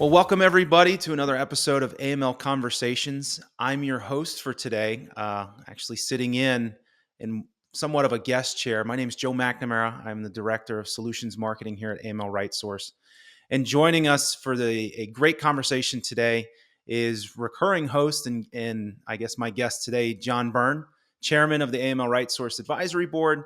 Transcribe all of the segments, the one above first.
Well, welcome everybody to another episode of AML Conversations. I'm your host for today, actually sitting in somewhat of a guest chair. My name is Joe McNamara. I'm the Director of Solutions Marketing here at AML RightSource. And joining us for a great conversation today is recurring host and I guess my guest today, John Byrne, Chairman of the AML RightSource Advisory Board,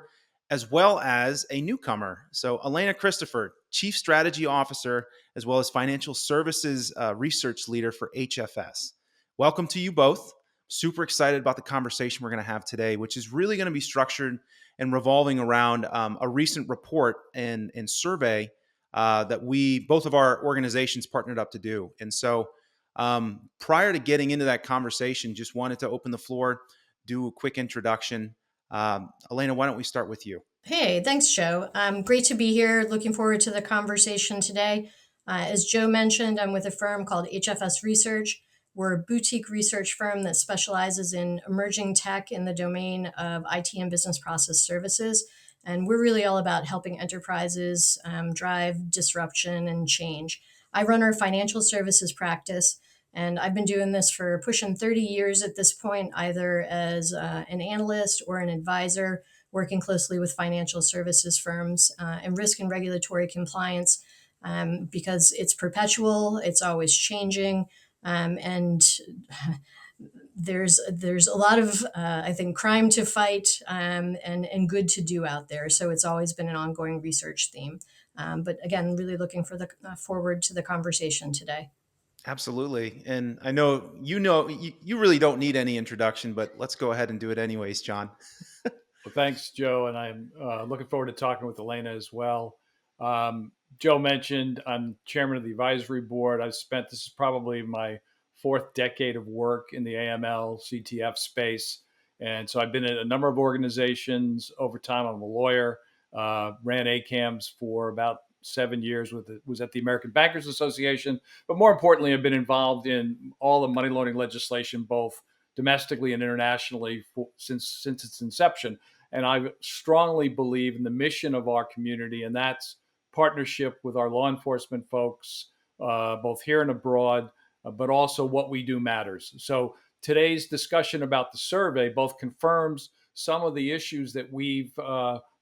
as well as a newcomer. So Elena Christopher, Chief Strategy Officer, as well as Financial Services Research Leader for HFS. Welcome to you both. Super excited about the conversation we're going to have today, which is really going to be structured and revolving around a recent report and survey that both of our organizations partnered up to do. And so prior to getting into that conversation, just wanted to open the floor, do a quick introduction. Elena, why don't we start with you? Hey, thanks, Joe. Great to be here. Looking forward to the conversation today. As Joe mentioned, I'm with a firm called HFS Research. We're a boutique research firm that specializes in emerging tech in the domain of IT and business process services. And we're really all about helping enterprises drive disruption and change. I run our financial services practice, and I've been doing this for pushing 30 years at this point, either as an analyst or an advisor, working closely with financial services firms and risk and regulatory compliance because it's perpetual, it's always changing, and there's a lot of I think crime to fight and good to do out there. So it's always been an ongoing research theme. But again, really looking forward to the conversation today. Absolutely. And I know you really don't need any introduction, but let's go ahead and do it anyways, John. Well, thanks, Joe, and I'm looking forward to talking with Elena as well. Joe mentioned I'm chairman of the advisory board. This is probably my fourth decade of work in the AML CTF space, and so I've been at a number of organizations over time. I'm a lawyer, ran ACAMS for about 7 years. Was at the American Bankers Association, but more importantly, I've been involved in all the money laundering legislation, both domestically and internationally, since its inception. And I strongly believe in the mission of our community, and that's partnership with our law enforcement folks, both here and abroad, but also what we do matters. So today's discussion about the survey both confirms some of the issues that we've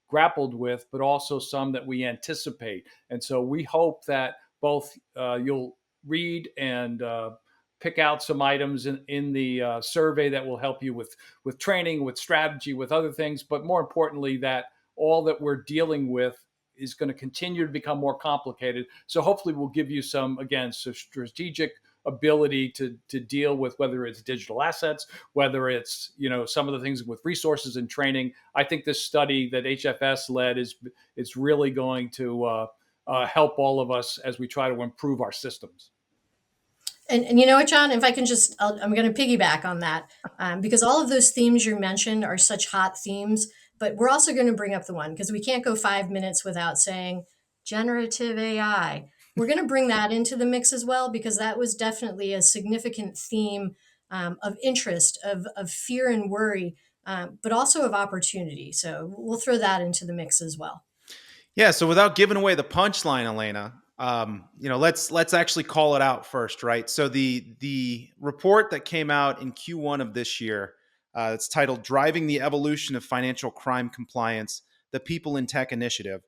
grappled with, but also some that we anticipate. And so we hope that both you'll read and pick out some items in the survey that will help you with training, with strategy, with other things. But more importantly, that all that we're dealing with is going to continue to become more complicated. So hopefully we'll give you some strategic ability to deal with whether it's digital assets, whether it's some of the things with resources and training. I think this study that HFS led is really going to help all of us as we try to improve our systems. And you know what, John, if I can I'm going to piggyback on that because all of those themes you mentioned are such hot themes, but we're also going to bring up the one because we can't go 5 minutes without saying generative AI. We're going to bring that into the mix as well because that was definitely a significant theme of interest, of fear and worry, but also of opportunity. So we'll throw that into the mix as well. Yeah. So without giving away the punchline, Elena, let's actually call it out first, right? So the report that came out in Q1 of this year, it's titled "Driving the Evolution of Financial Crime Compliance: The People in Tech Initiative."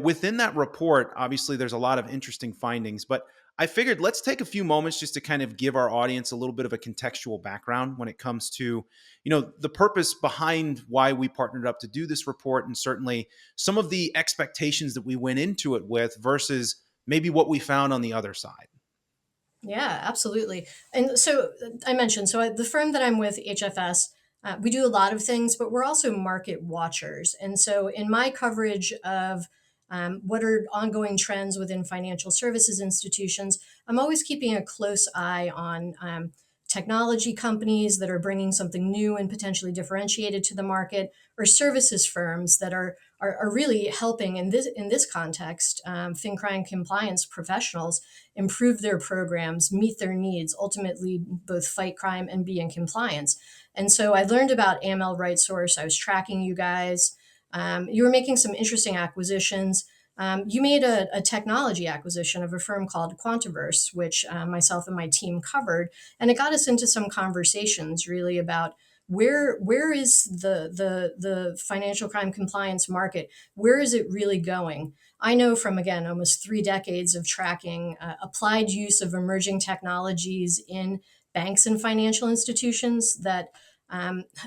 Within that report, obviously there's a lot of interesting findings, but I figured let's take a few moments just to kind of give our audience a little bit of a contextual background when it comes to, the purpose behind why we partnered up to do this report, and certainly some of the expectations that we went into it with versus maybe what we found on the other side. Yeah, absolutely. And so I mentioned, the firm that I'm with, HFS, we do a lot of things, but we're also market watchers. And so in my coverage of what are ongoing trends within financial services institutions, I'm always keeping a close eye on technology companies that are bringing something new and potentially differentiated to the market, or services firms that are really helping in this context, fin crime compliance professionals improve their programs, meet their needs, ultimately both fight crime and be in compliance. And so I learned about AML RightSource. I was tracking you guys. You were making some interesting acquisitions. You made a technology acquisition of a firm called Quantiverse, which myself and my team covered, and it got us into some conversations really about where is the financial crime compliance market? Where is it really going? I know from, again, almost 3 decades of tracking applied use of emerging technologies in banks and financial institutions that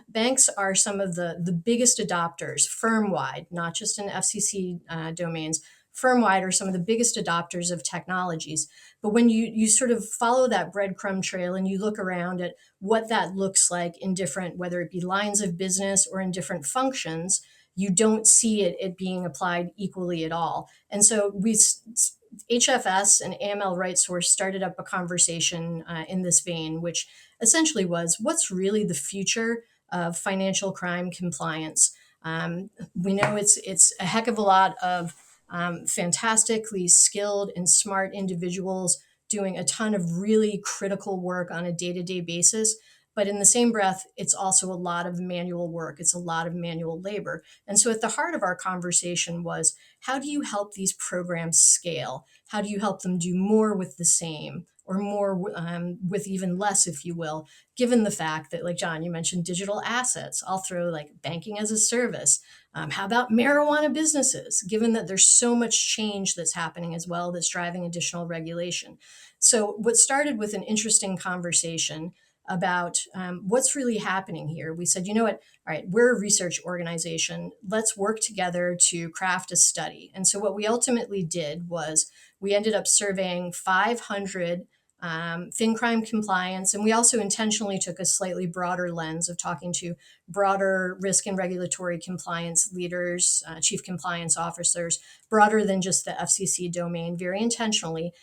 banks are some of the biggest adopters firm-wide, not just in FCC domains. Firm-wide are some of the biggest adopters of technologies. But when you sort of follow that breadcrumb trail and you look around at what that looks like in different, whether it be lines of business or in different functions, you don't see it being applied equally at all. And so HFS and AML RightSource started up a conversation in this vein, which essentially was what's really the future of financial crime compliance. We know it's a heck of a lot of fantastically skilled and smart individuals doing a ton of really critical work on a day-to-day basis. But in the same breath, it's also a lot of manual work. It's a lot of manual labor. And so at the heart of our conversation was, how do you help these programs scale? How do you help them do more with the same, or more with even less, if you will, given the fact that, like John, you mentioned digital assets. I'll throw like banking as a service. How about marijuana businesses, given that there's so much change that's happening as well that's driving additional regulation? So, what started with an interesting conversation about what's really happening here, we said, you know what, all right, we're a research organization. Let's work together to craft a study. And so, what we ultimately did was we ended up surveying 500 fin crime compliance. And we also intentionally took a slightly broader lens of talking to broader risk and regulatory compliance leaders, chief compliance officers, broader than just the FCC domain, very intentionally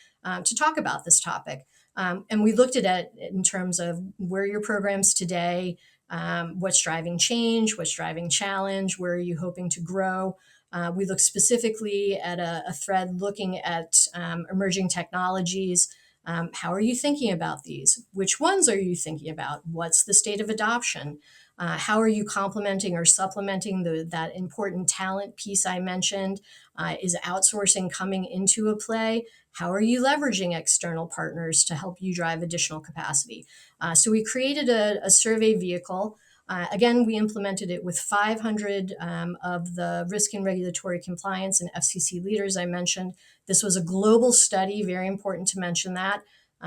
to talk about this topic. And we looked at it in terms of where are your programs today, what's driving change, what's driving challenge, where are you hoping to grow. We looked specifically at a thread looking at emerging technologies. How are you thinking about these? Which ones are you thinking about? What's the state of adoption? How are you complementing or supplementing that important talent piece I mentioned? Is outsourcing coming into a play? How are you leveraging external partners to help you drive additional capacity? So we created a survey vehicle. Again, we implemented it with 500 of the risk and regulatory compliance and FCC leaders I mentioned. This was a global study, very important to mention that.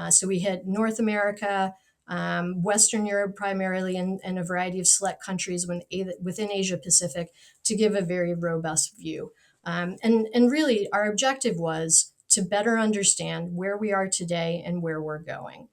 So we hit North America, Western Europe primarily, and a variety of select countries within Asia Pacific to give a very robust view. And really, our objective was to better understand where we are today and where we're going.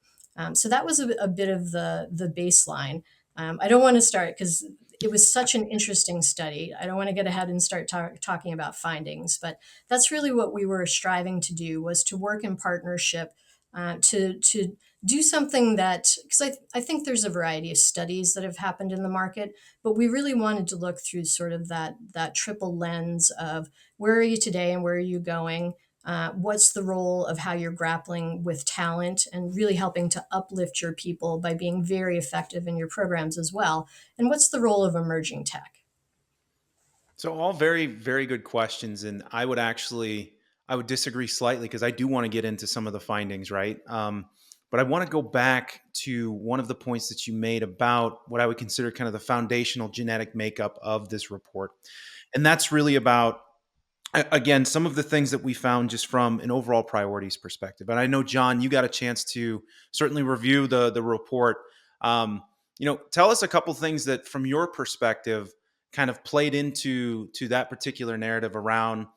So that was a bit of the baseline. I don't want to start because it was such an interesting study. I don't want to get ahead and start talking about findings, but that's really what we were striving to do, was to work in partnership to do something that, because I think there's a variety of studies that have happened in the market, but we really wanted to look through sort of that triple lens of where are you today and where are you going? What's the role of how you're grappling with talent and really helping to uplift your people by being very effective in your programs as well? And what's the role of emerging tech? So all very, very good questions, and I would disagree slightly because I do want to get into some of the findings, right? But I want to go back to one of the points that you made about what I would consider kind of the foundational genetic makeup of this report, and that's really about again some of the things that we found just from an overall priorities perspective. And I know, John, you got a chance to certainly review the report. Tell us a couple things that from your perspective kind of played into that particular narrative around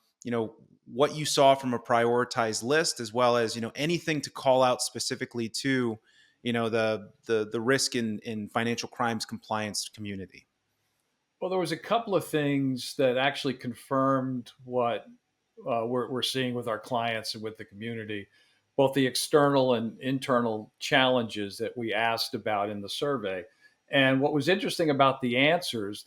what you saw from a prioritized list, as well as anything to call out specifically to the risk in financial crimes compliance community. Well, there was a couple of things that actually confirmed what we're seeing with our clients and with the community, both the external and internal challenges that we asked about in the survey. And what was interesting about the answers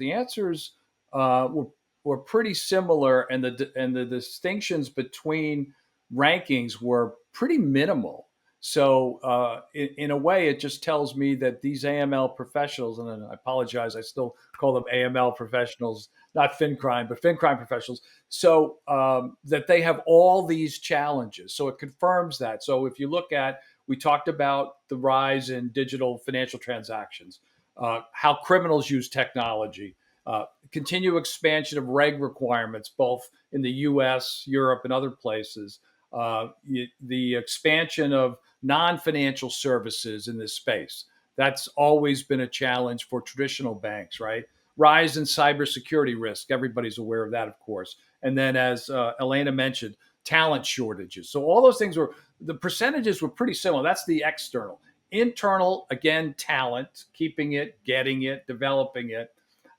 were pretty similar, and the distinctions between rankings were pretty minimal. So in a way, it just tells me that these AML professionals, and I apologize, I still call them AML professionals, not fin crime, but fin crime professionals. So that they have all these challenges. So it confirms that. So if you look at, we talked about the rise in digital financial transactions, how criminals use technology, continued expansion of reg requirements, both in the US, Europe, and other places, the expansion of non-financial services in this space. That's always been a challenge for traditional banks, right? Rise in cybersecurity risk. Everybody's aware of that, of course. And then, as Elena mentioned, talent shortages. So all those things were, the percentages were pretty similar. That's the external. Internal, again, talent, keeping it, getting it, developing it.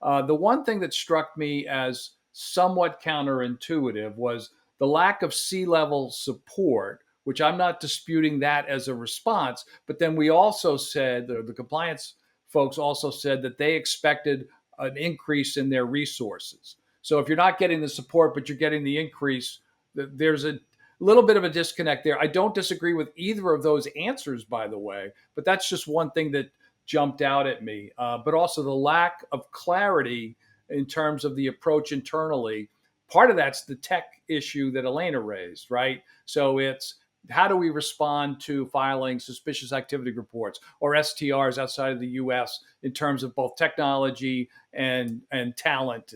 The one thing that struck me as somewhat counterintuitive was the lack of C-level support, which I'm not disputing that as a response. But then we also said, the compliance folks also said that they expected an increase in their resources. So if you're not getting the support, but you're getting the increase, there's a little bit of a disconnect there. I don't disagree with either of those answers, by the way, but that's just one thing that jumped out at me. But also the lack of clarity in terms of the approach internally. Part of that's the tech issue that Elena raised, right? So it's, how do we respond to filing suspicious activity reports or STRs outside of the US in terms of both technology and talent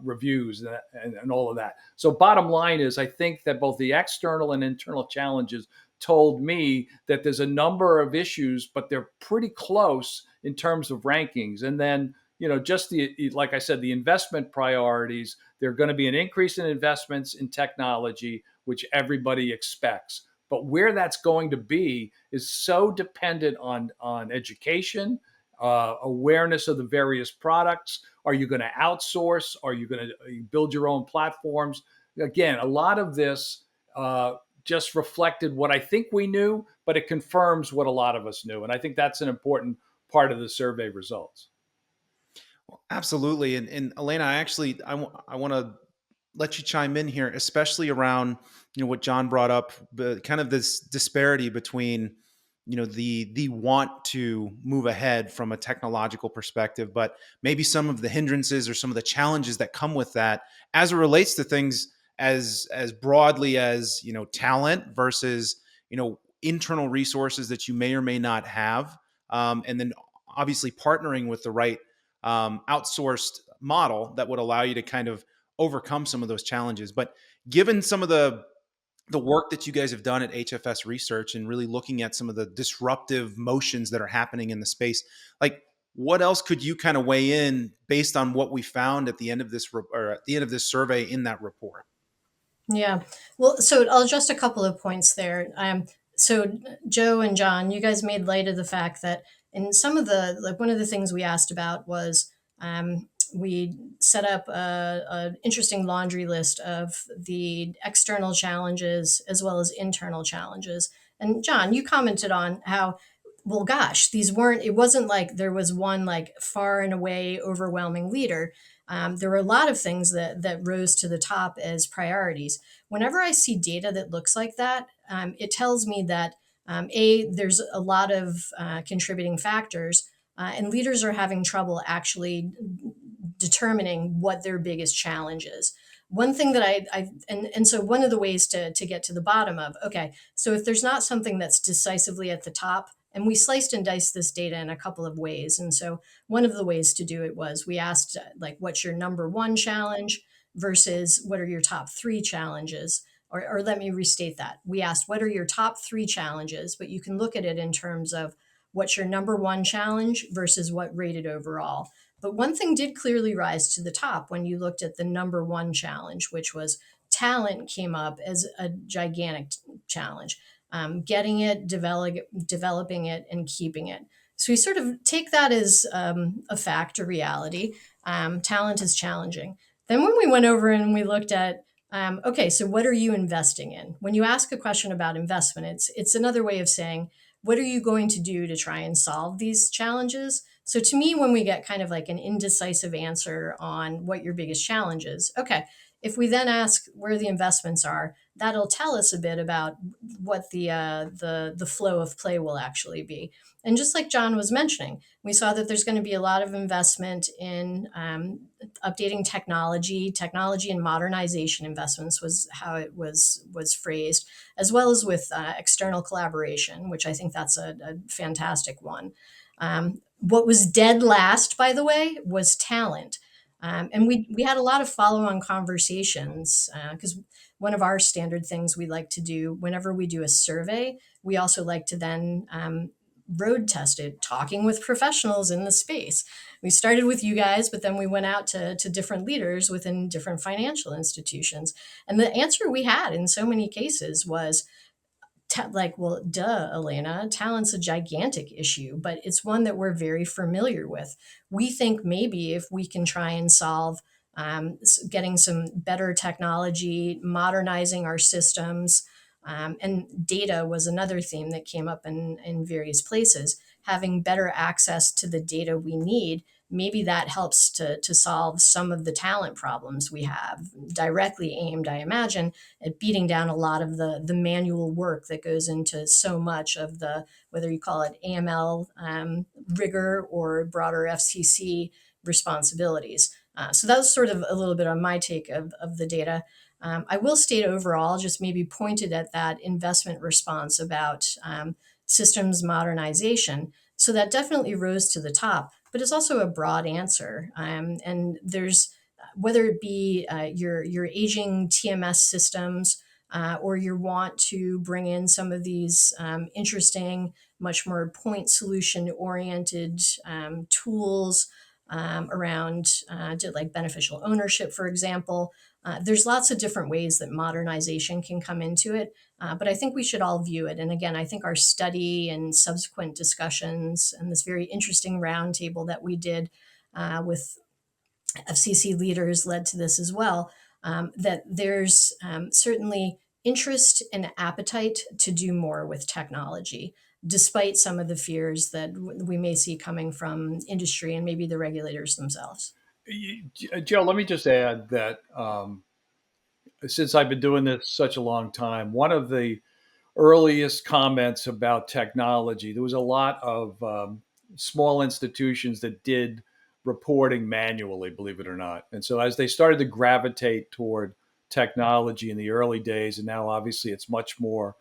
reviews and all of that. So bottom line is, I think that both the external and internal challenges told me that there's a number of issues, but they're pretty close in terms of rankings. And then, just like I said, the investment priorities, there's going to be an increase in investments in technology, which everybody expects. But where that's going to be is so dependent on education, awareness of the various products. Are you going to outsource? Are you going to build your own platforms? Again, a lot of this just reflected what I think we knew, but it confirms what a lot of us knew. And I think that's an important part of the survey results. Absolutely. And Elena, I want to let you chime in here, especially around, what John brought up, but kind of this disparity between, the want to move ahead from a technological perspective, but maybe some of the hindrances or some of the challenges that come with that as it relates to things as broadly as, talent versus, internal resources that you may or may not have. And then obviously partnering with the right outsourced model that would allow you to kind of overcome some of those challenges. But given some of the work that you guys have done at HFS Research and really looking at some of the disruptive motions that are happening in the space, like what else could you kind of weigh in based on what we found at the end of this survey in that report? Yeah. Well, so I'll adjust a couple of points there. So Joe and John, you guys made light of the fact that in some of the, like one of the things we asked about was we set up a interesting laundry list of the external challenges as well as internal challenges. And John, you commented on how, well, gosh, it wasn't like there was one like far and away overwhelming leader. There were a lot of things that rose to the top as priorities. Whenever I see data that looks like that, it tells me that there's a lot of contributing factors, and leaders are having trouble actually determining what their biggest challenge is. One thing that and so one of the ways to get to the bottom of, okay, so if there's not something that's decisively at the top, and we sliced and diced this data in a couple of ways. And so one of the ways to do it was we asked, like, what's your number one challenge versus what are your top three challenges? Or let me restate that. We asked, what are your top three challenges? But you can look at it in terms of what's your number one challenge versus what rated overall. But one thing did clearly rise to the top when you looked at the number one challenge, which was talent came up as a gigantic challenge. Getting it, developing it, and keeping it. So we sort of take that as a fact, a reality. Talent is challenging. Then when we went over and we looked at, okay, so what are you investing in? When you ask a question about investment, it's another way of saying, what are you going to do to try and solve these challenges? So to me, when we get kind of like an indecisive answer on what your biggest challenge is, okay, if we then ask where the investments are, that'll tell us a bit about what the flow of play will actually be. And just like John was mentioning, we saw that there's going to be a lot of investment in updating technology and modernization investments was how it was phrased, as well as with external collaboration, which I think that's a fantastic one. What was dead last, by the way, was talent. And we had a lot of follow-on conversations because one of our standard things we like to do whenever we do a survey, we also like to then road test it, talking with professionals in the space. We started with you guys, but then we went out to different leaders within different financial institutions. And the answer we had in so many cases was, like, well, duh, Elena, talent's a gigantic issue, but it's one that we're very familiar with. We think maybe if we can try and solve getting some better technology, modernizing our systems, and data was another theme that came up in various places. Having better access to the data we need, maybe that helps to solve some of the talent problems we have, directly aimed, I imagine, at beating down a lot of the manual work that goes into so much of the, whether you call it AML rigor or broader FCC responsibilities. So that was sort of a little bit on my take of the data. I will state overall, just maybe pointed at that investment response about systems modernization. So that definitely rose to the top, but it's also a broad answer. And there's, whether it be your aging TMS systems, or you want to bring in some of these interesting, much more point solution oriented tools around like beneficial ownership, for example. There's lots of different ways that modernization can come into it, but I think we should all view it. And again, I think our study and subsequent discussions and this very interesting roundtable that we did with FCC leaders led to this as well, that there's certainly interest and appetite to do more with technology, despite some of the fears that we may see coming from industry and maybe the regulators themselves. Joe, let me just add that since I've been doing this such a long time, one of the earliest comments about technology, there was a lot of small institutions that did reporting manually, believe it or not. And so as they started to gravitate toward technology in the early days, and now obviously it's much more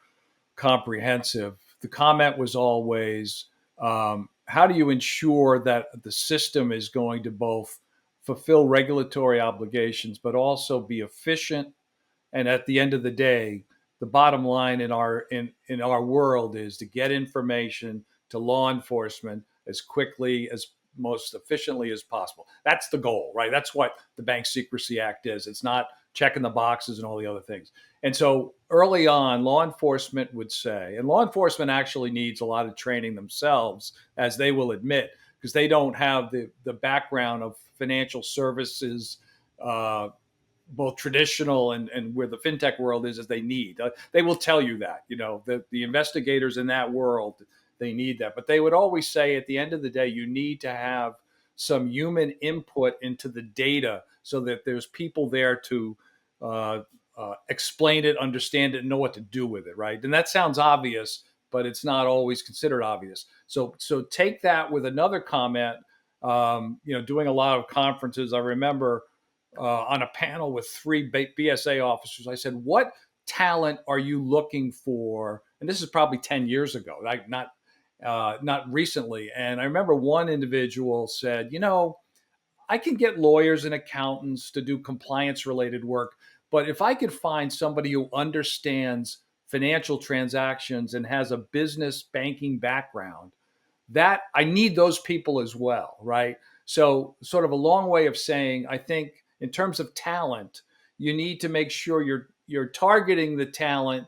comprehensive, the comment was always, how do you ensure that the system is going to both fulfill regulatory obligations, but also be efficient? And at the end of the day, the bottom line in our world is to get information to law enforcement as quickly, as most efficiently as possible. That's the goal, right? That's what the Bank Secrecy Act is. It's not checking the boxes and all the other things. And so early on, law enforcement would say, and law enforcement actually needs a lot of training themselves, as they will admit, because they don't have the background of financial services, both traditional and where the fintech world is, as they need. They will tell you that, the investigators in that world, they need that. But they would always say at the end of the day, you need to have some human input into the data so that there's people there to explain it, understand it, and know what to do with it, right? And that sounds obvious, but it's not always considered obvious. So take that with another comment. Doing a lot of conferences, I remember on a panel with 3 BSA officers, I said, what talent are you looking for? And this is probably 10 years ago, like not recently. And I remember one individual said, I can get lawyers and accountants to do compliance related work, but if I could find somebody who understands financial transactions and has a business banking background, that I need those people as well, right? So sort of a long way of saying, I think in terms of talent, you need to make sure you're targeting the talent.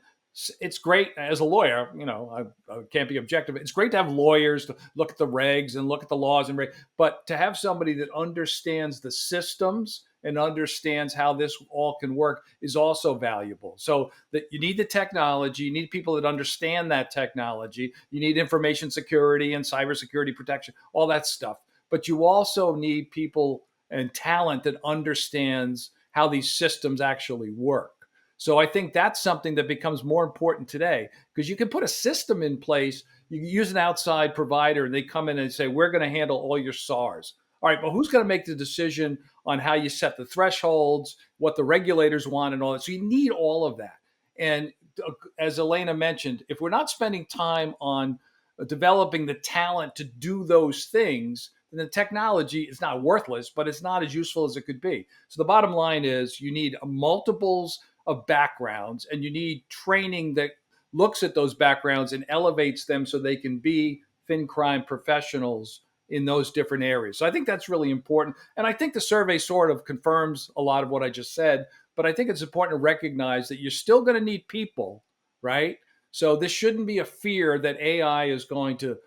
It's great as a lawyer, I can't be objective. It's great to have lawyers to look at the regs and look at the laws and regs, but to have somebody that understands the systems and understands how this all can work is also valuable. So that you need the technology, you need people that understand that technology, you need information security and cybersecurity protection, all that stuff. but you also need people and talent that understands how these systems actually work. So I think that's something that becomes more important today, because you can put a system in place. You use an outside provider and they come in and say, we're going to handle all your SARs. All right, but who's going to make the decision on how you set the thresholds, what the regulators want, and all that? So you need all of that. And as Elena mentioned, if we're not spending time on developing the talent to do those things, then the technology is not worthless, but it's not as useful as it could be. So the bottom line is you need multiples of backgrounds, and you need training that looks at those backgrounds and elevates them so they can be fin crime professionals in those different areas. So I think that's really important. And I think the survey sort of confirms a lot of what I just said, but I think it's important to recognize that you're still going to need people, right? So this shouldn't be a fear that AI is going to,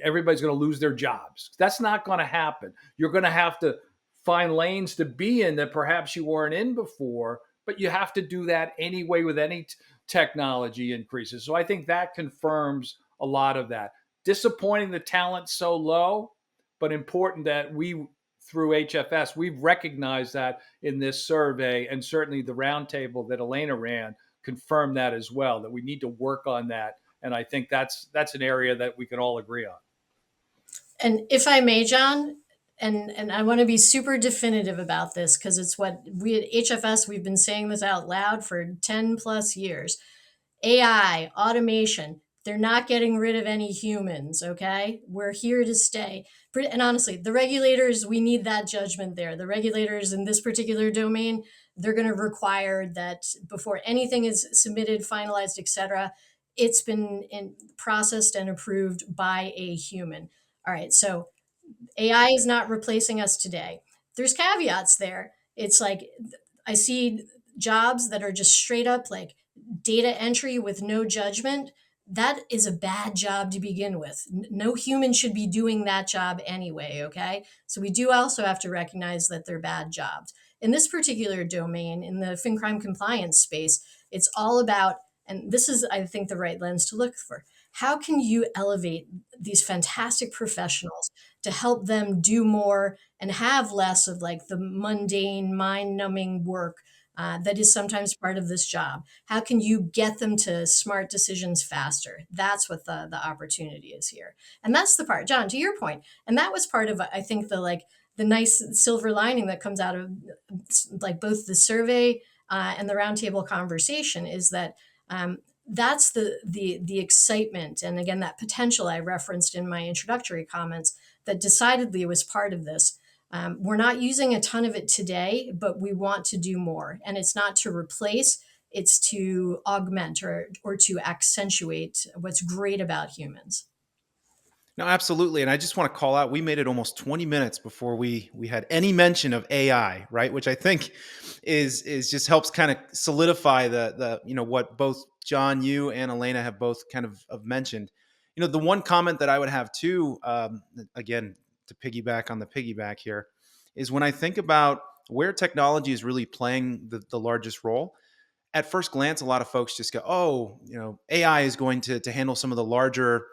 everybody's going to lose their jobs. That's not going to happen. You're going to have to find lanes to be in that perhaps you weren't in before, but you have to do that anyway with any technology increases. So I think that confirms a lot of that. Disappointing the talent so low, but important that we, through HFS, we've recognized that in this survey, and certainly the roundtable that Elena ran confirmed that as well, that we need to work on that. And I think that's an area that we can all agree on. And if I may, John, and I want to be super definitive about this because it's what we at HFS, we've been saying this out loud for 10 plus years. AI, automation, they're not getting rid of any humans, okay? We're here to stay. And honestly, the regulators, we need that judgment there. The regulators in this particular domain, they're going to require that before anything is submitted, finalized, etc., it's been processed and approved by a human. All right, so AI is not replacing us today. There's caveats there. It's like I see jobs that are just straight up like data entry with no judgment. That is a bad job to begin with. No human should be doing that job anyway, okay? So we do also have to recognize that they're bad jobs. In this particular domain, in the fin crime compliance space, it's all about, and this is, I think, the right lens to look for. How can you elevate these fantastic professionals to help them do more and have less of like the mundane, mind-numbing work that is sometimes part of this job? How can you get them to smart decisions faster? That's what the opportunity is here. And that's the part, John, to your point. And that was part of, I think, the nice silver lining that comes out of like both the survey and the roundtable conversation is that that's the excitement, and again that potential I referenced in my introductory comments that decidedly was part of this. We're not using a ton of it today, but we want to do more, and it's not to replace; it's to augment or to accentuate what's great about humans. No, absolutely. And I just want to call out, we made it almost 20 minutes before we had any mention of AI, right? Which I think is just helps kind of solidify the what both John, you and Elena have both kind of mentioned. The one comment that I would have too, again, to piggyback on the piggyback here, is when I think about where technology is really playing the largest role. At first glance, a lot of folks just go, "Oh, AI is going to handle some of the larger,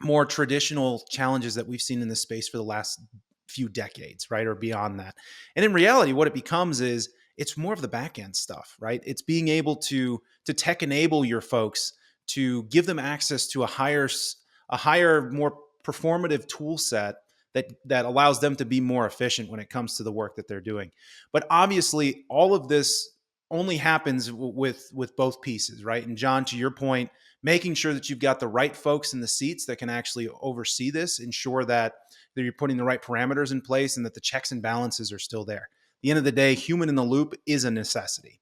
more traditional challenges that we've seen in this space for the last few decades, right? Or beyond that." And in reality, what it becomes is it's more of the back end stuff, right? It's being able to tech enable your folks, to give them access to a higher, more performative tool set that allows them to be more efficient when it comes to the work that they're doing. But obviously, all of this only happens with both pieces, right? And John, to your point, making sure that you've got the right folks in the seats that can actually oversee this, ensure that you're putting the right parameters in place and that the checks and balances are still there. At the end of the day, human in the loop is a necessity.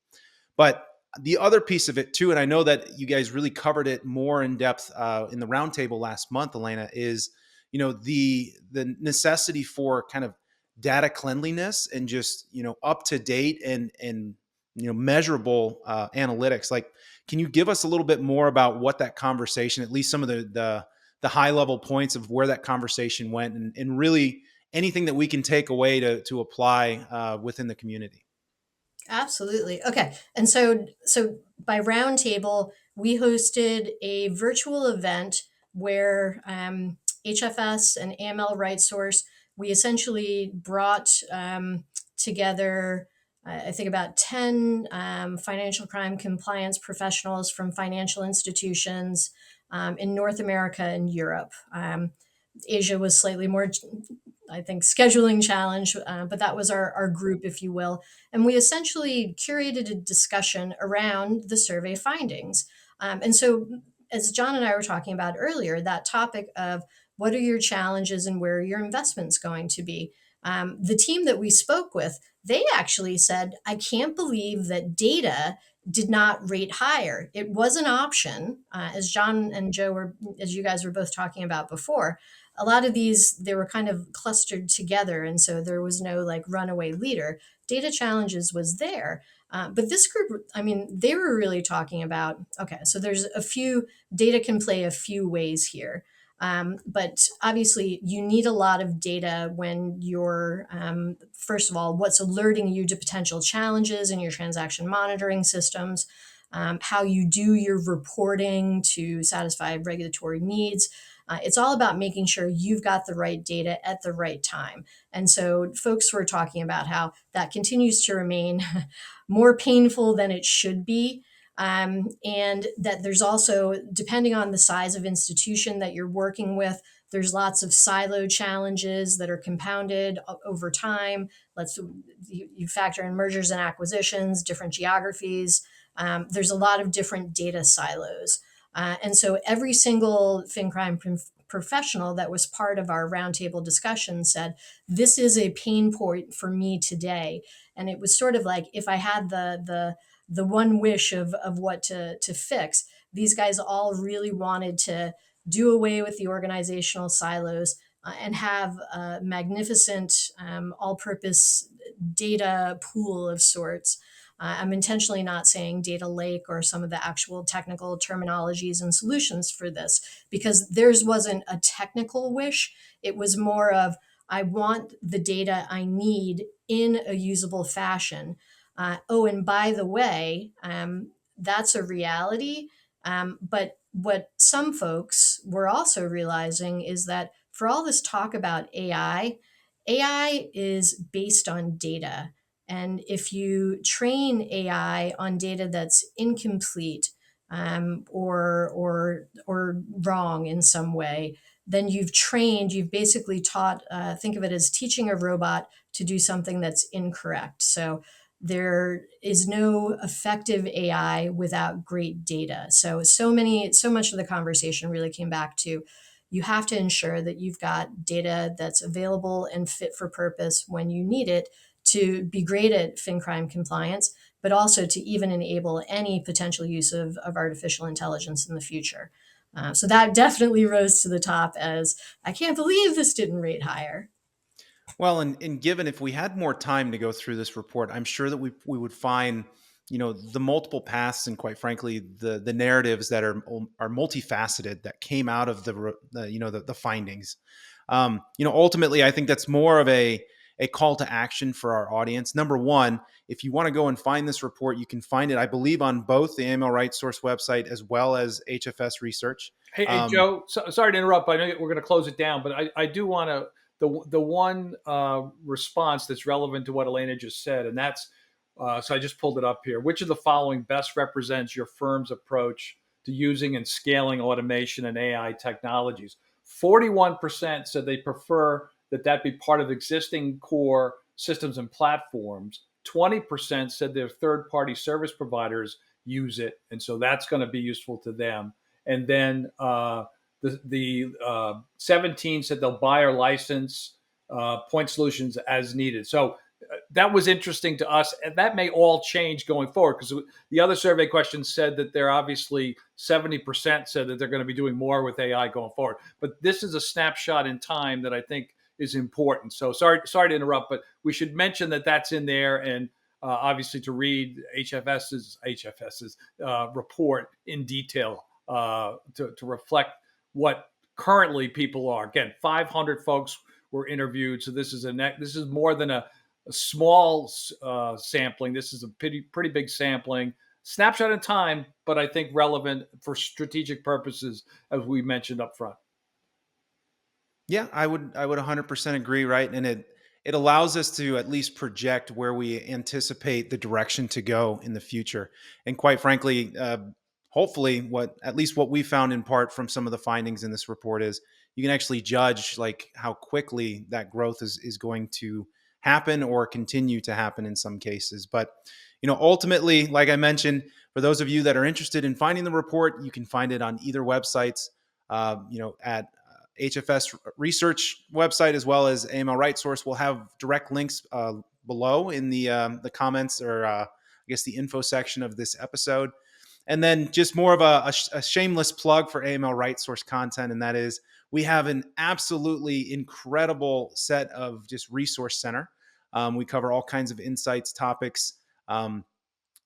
But the other piece of it too, and I know that you guys really covered it more in depth in the roundtable last month, Elena, is the necessity for kind of data cleanliness and just up to date and measurable analytics. Like, can you give us a little bit more about what that conversation, at least some of the high level points of where that conversation went, and really anything that we can take away to apply within the community? Absolutely. Okay. And so by roundtable, we hosted a virtual event where HFS and AML RightSource, we essentially brought together, I think, about 10 financial crime compliance professionals from financial institutions in North America and Europe. Asia was slightly more, I think, scheduling challenge, but that was our group, if you will. And we essentially curated a discussion around the survey findings. And so, as John and I were talking about earlier, that topic of what are your challenges and where are your investments going to be? The team that we spoke with, they actually said, I can't believe that data did not rate higher. It was an option, as John and Joe were, as you guys were both talking about before. A lot of these, they were kind of clustered together, and so there was no like runaway leader. Data challenges was there. But this group, I mean, they were really talking about, okay, so there's a few, data can play a few ways here. But obviously, you need a lot of data when you're, first of all, what's alerting you to potential challenges in your transaction monitoring systems, how you do your reporting to satisfy regulatory needs. It's all about making sure you've got the right data at the right time. And so, folks were talking about how that continues to remain more painful than it should be. And that there's also, depending on the size of institution that you're working with, there's lots of silo challenges that are compounded over time. You factor in mergers and acquisitions, different geographies. There's a lot of different data silos. And so every single professional that was part of our roundtable discussion said, this is a pain point for me today. And it was sort of like, if I had the one wish of what to fix, these guys all really wanted to do away with the organizational silos and have a magnificent all-purpose data pool of sorts. I'm intentionally not saying data lake or some of the actual technical terminologies and solutions for this, because theirs wasn't a technical wish. It was more of, I want the data I need in a usable fashion. Oh, and by the way, that's a reality. But what some folks were also realizing is that for all this talk about AI is based on data. And if you train AI on data that's incomplete or wrong in some way, then you've basically taught, think of it as teaching a robot to do something that's incorrect. So there is no effective AI without great data. So much of the conversation really came back to, you have to ensure that you've got data that's available and fit for purpose when you need it to be great at fin crime compliance, but also to even enable any potential use of artificial intelligence in the future. So that definitely rose to the top as, I can't believe this didn't rate higher. Well, and given if we had more time to go through this report, I'm sure that we would find, the multiple paths and, quite frankly, the narratives that are multifaceted that came out of the findings. Ultimately, I think that's more of a call to action for our audience. Number one, if you want to go and find this report, you can find it, I believe, on both the AML RightSource website as well as HFS Research. Hey, Joe, sorry to interrupt. I know we're going to close it down, but I do want to, the one response that's relevant to what Elena just said, and that's, so I just pulled it up here. Which of the following best represents your firm's approach to using and scaling automation and AI technologies? 41% said they prefer that be part of existing core systems and platforms. 20% said their third-party service providers use it, and so that's going to be useful to them. And then the 17 said they'll buy or license point solutions as needed. So that was interesting to us, and that may all change going forward, because the other survey questions said that they're obviously 70% said that they're going to be doing more with AI going forward. But this is a snapshot in time that I think is important. So sorry to interrupt, but we should mention that that's in there, and obviously to read HFS's report in detail to reflect what currently people are. Again, 500 folks were interviewed, so this is more than a small sampling. This is a pretty big sampling. Snapshot in time, but I think relevant for strategic purposes, as we mentioned up front. Yeah, I would 100% agree, right? And it allows us to at least project where we anticipate the direction to go in the future. And quite frankly, hopefully what at least what we found in part from some of the findings in this report is you can actually judge like how quickly that growth is going to happen or continue to happen in some cases. But ultimately, like I mentioned, for those of you that are interested in finding the report, you can find it on either websites. At HFS Research website as well as AML RightSource. We'll have direct links below in the comments or I guess the info section of this episode. And then just more of a shameless plug for AML RightSource content, and that is we have an absolutely incredible set of just resource center. We cover all kinds of insights, topics.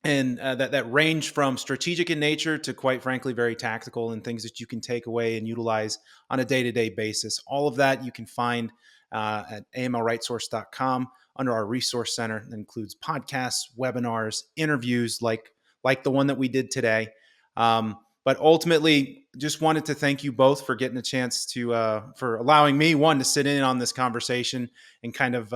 And that range from strategic in nature to quite frankly very tactical and things that you can take away and utilize on a day-to-day basis. All of that you can find at amlrightsource.com under our resource center. That includes podcasts, webinars, interviews like the one that we did today. But ultimately, just wanted to thank you both for getting a chance to for allowing me to sit in on this conversation and kind of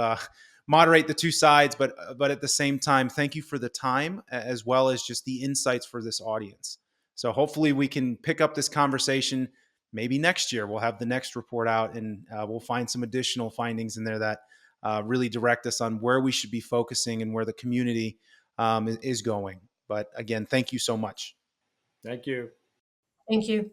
moderate the two sides, but at the same time, thank you for the time as well as just the insights for this audience. So hopefully we can pick up this conversation maybe next year. We'll have the next report out and we'll find some additional findings in there that really direct us on where we should be focusing and where the community is going. But again, thank you so much. Thank you. Thank you.